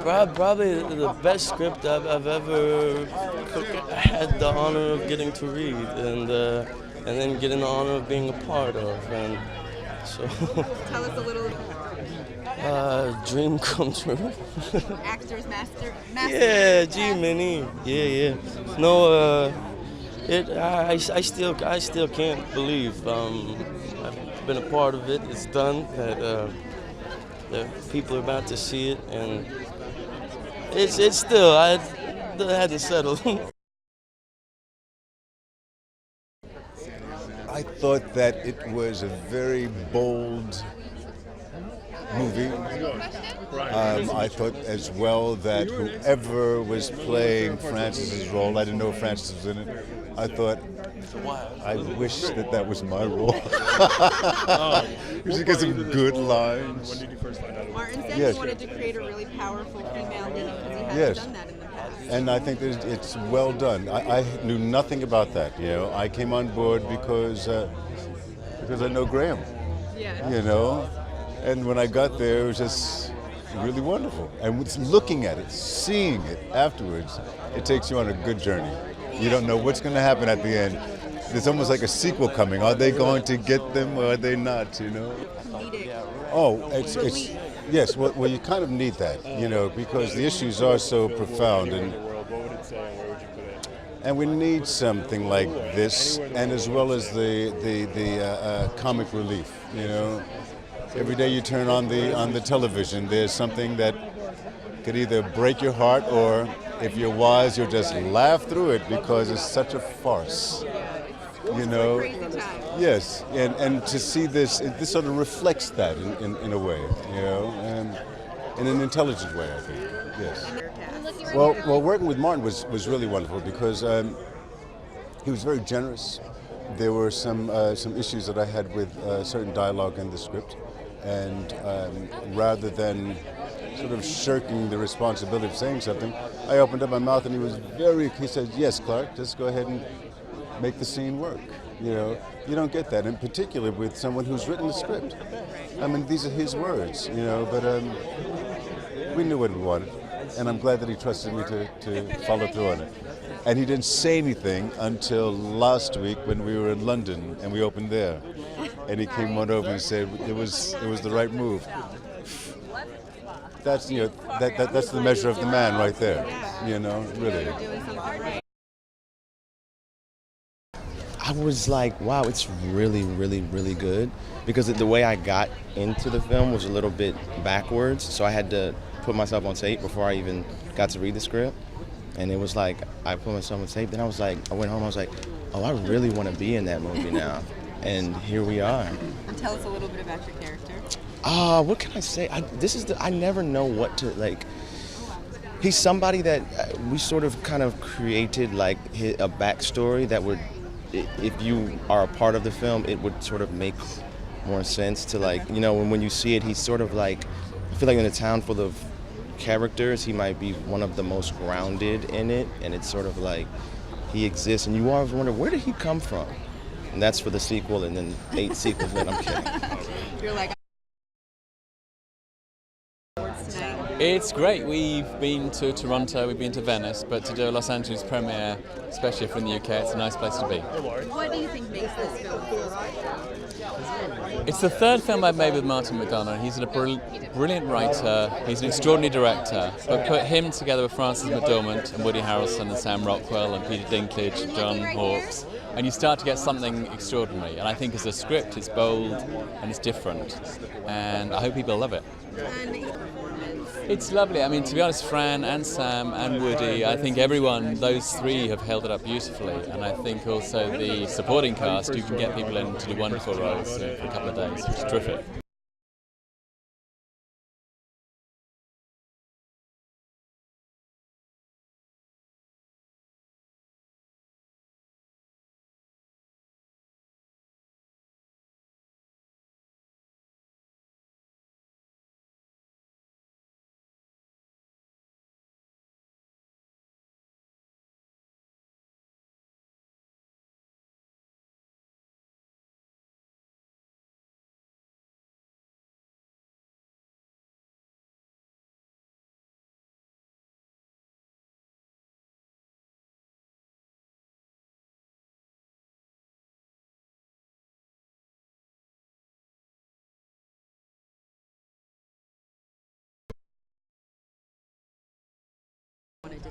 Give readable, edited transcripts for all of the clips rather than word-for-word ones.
Probably the best script I've ever had the honor of getting to read, and then getting the honor of being a part of, and so. Tell us a little. Dream come true. Actors master. Yeah, G-Mini. Yeah. No, I still can't believe I've been a part of it. It's done. That people are about to see it, and it's still I hadn't settled. I thought that it was a very bold movie. I thought as well that whoever was playing Frances's role, I didn't know Frances was in it. I thought, I wish that was my role. You should get some good lines. When did you first find out? Martin said he wanted to create a really powerful female lead because he hasn't done that in the past. And I think that it's well done. I knew nothing about that. You know, I came on board because I know Graham. Yeah. You know, and when I got there, it was just really wonderful. And looking at it, seeing it afterwards, it takes you on a good journey. You don't know what's going to happen at the end. It's almost like a sequel coming. Are they going to get them or are they not? You know? Oh, it's yes. Well, you kind of need that, you know, because the issues are so profound, and we need something like this, and as well as the comic relief. You know, every day you turn on the television, there's something that could either break your heart, or if you're wise, you'll just laugh through it because it's such a farce. You know, yes, and to see this sort of reflects that in a way, you know, and in an intelligent way, I think. Yes. Well, working with Martin was really wonderful because he was very generous. There were some issues that I had with certain dialogue in the script, and rather than sort of shirking the responsibility of saying something, I opened up my mouth and he said, "Yes, Clarke, just go ahead and make the scene work." You know, you don't get that, in particular with someone who's written the script. I mean, these are his words, you know, but we knew what we wanted, and I'm glad that he trusted me to follow through on it. And he didn't say anything until last week when we were in London and we opened there, and he came on over and said it was the right move. That's, you know, that's the measure of the man right there, you know, really. I was like, wow, it's really, really, really good, because the way I got into the film was a little bit backwards, so I had to put myself on tape before I even got to read the script, and it was like, I put myself on tape, then I went home, I was like, oh, I really want to be in that movie now, and here we are. And tell us a little bit about your character. What can I say? I never know what to, like, he's somebody that we sort of kind of created like a backstory that would, if you are a part of the film, it would sort of make more sense to, like, you know, when you see it, he's sort of like, I feel like in a town full of characters, he might be one of the most grounded in it, and it's sort of like he exists, and you always wonder, where did he come from? And that's for the sequel, and then 8 sequels later. I'm kidding. You're like, it's great. We've been to Toronto, we've been to Venice, but to do a Los Angeles premiere, especially from the UK, it's a nice place to be. what do you think makes this film so special? It's the third film I've made with Martin McDonagh. He's a brilliant writer, he's an extraordinary director, but put him together with Frances McDormand and Woody Harrelson and Sam Rockwell and Peter Dinklage and John Hawkes, and you start to get something extraordinary. And I think as a script, it's bold and it's different, and I hope people love it. It's lovely. I mean, to be honest, Fran and Sam and Woody, I think everyone, those three have held it up beautifully. And I think also the supporting cast, you can get people in to do wonderful roles for a couple of days, which is terrific.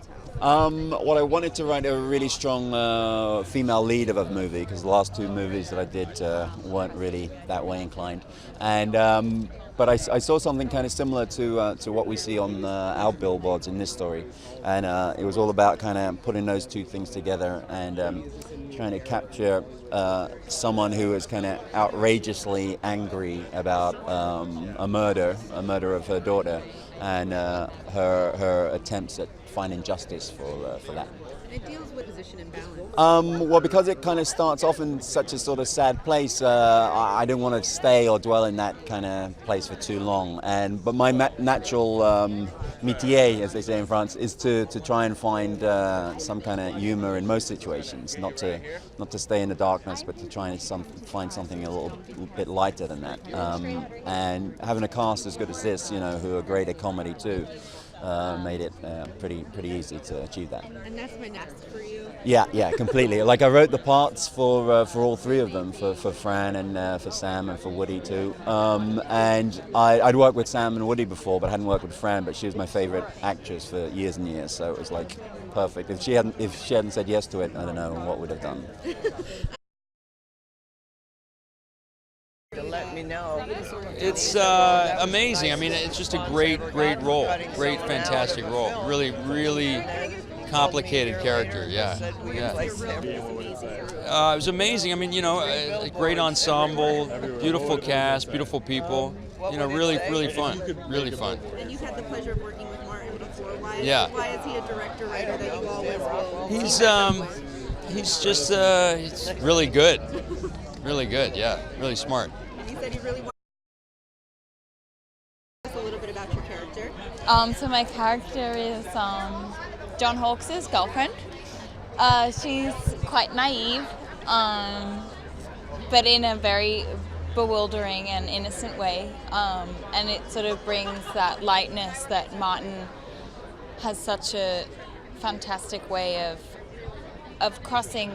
to tell? Well, I wanted to write a really strong female lead of a movie because the last two movies that I did weren't really that way inclined, and but I saw something kind of similar to what we see on our billboards in this story, and it was all about kind of putting those two things together and trying to capture someone who is kind of outrageously angry about a murder of her daughter, and her attempts at finding justice for that. And it deals with position and balance. Well, because it kind of starts off in such a sort of sad place, I didn't want to stay or dwell in that kind of place for too long. But my natural métier, as they say in France, is to try and find some kind of humor in most situations, not to stay in the darkness, but to try and find something a little bit lighter than that. And having a cast as good as this, who are great at comedy too, made it pretty easy to achieve that. And that's my next for you. Yeah, completely. Like I wrote the parts for all three of them, for Fran and for Sam and for Woody too. And I'd worked with Sam and Woody before, but I hadn't worked with Fran. But she was my favorite actress for years and years, so it was like perfect. If she hadn't said yes to it, I don't know what we'd have done. To let me know. It's amazing. I mean, it's just a great role, great, fantastic role. Really complicated character. Yeah. It was amazing. I mean, a great ensemble, beautiful cast, beautiful people. Really fun. Really fun. And you've had the pleasure of working with Martin before. Why is he a director-writer that you always will? He's just he's really good. Really good. Yeah. Really smart. And you said you really want to tell us a little bit about your character. So my character is John Hawkes' girlfriend. She's quite naive, but in a very bewildering and innocent way. And it sort of brings that lightness that Martin has such a fantastic way of crossing,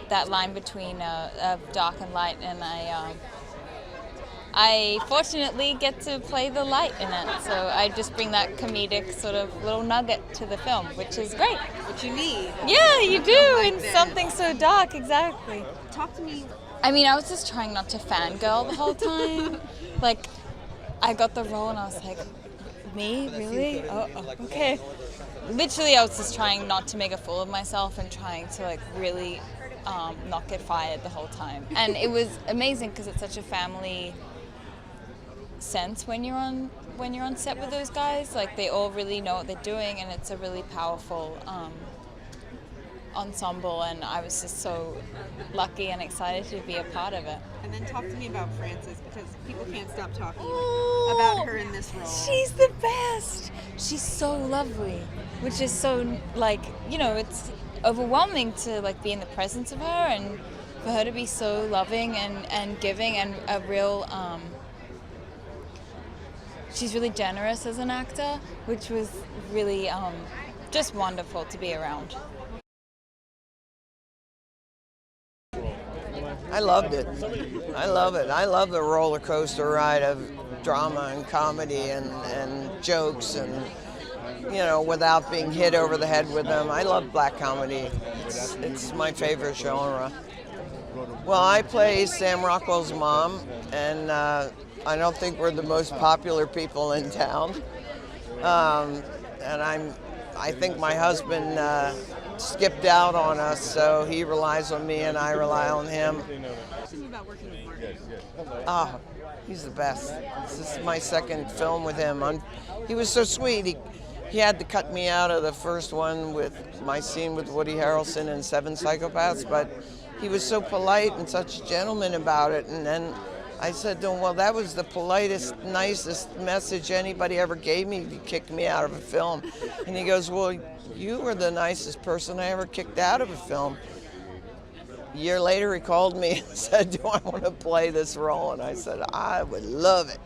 that line between of dark and light. And I fortunately get to play the light in it, so I just bring that comedic sort of little nugget to the film, which is great. What you need. Yeah, you do, in something so dark, exactly. Talk to me. I mean, I was just trying not to fangirl the whole time. Like, I got the role and I was like, me? Really? Oh, okay. Literally, I was just trying not to make a fool of myself and trying to really not get fired the whole time. And it was amazing because it's such a family sense when you're on set with those guys. Like, they all really know what they're doing, and it's a really powerful ensemble, and I was just so lucky and excited to be a part of it. And then talk to me about Frances, because people can't stop talking about her in this role. She's the best. She's so lovely, which is so it's overwhelming to be in the presence of her, and for her to be so loving and giving and a real she's really generous as an actor, which was really just wonderful to be around. I loved it. I love it. I love the roller coaster ride of drama and comedy and jokes and, without being hit over the head with them. I love black comedy. It's my favorite genre. Well, I play Sam Rockwell's mom, and I don't think we're the most popular people in town. And I think my husband skipped out on us, so he relies on me and I rely on him. Talk to me about working with Martin. Oh, he's the best. This is my second film with him. He was so sweet. He had to cut me out of the first one with my scene with Woody Harrelson and Seven Psychopaths, but he was so polite and such a gentleman about it. And then I said to him, well, that was the politest, nicest message anybody ever gave me to kick me out of a film. And he goes, well, you were the nicest person I ever kicked out of a film. A year later, he called me and said, do I want to play this role? And I said, I would love it.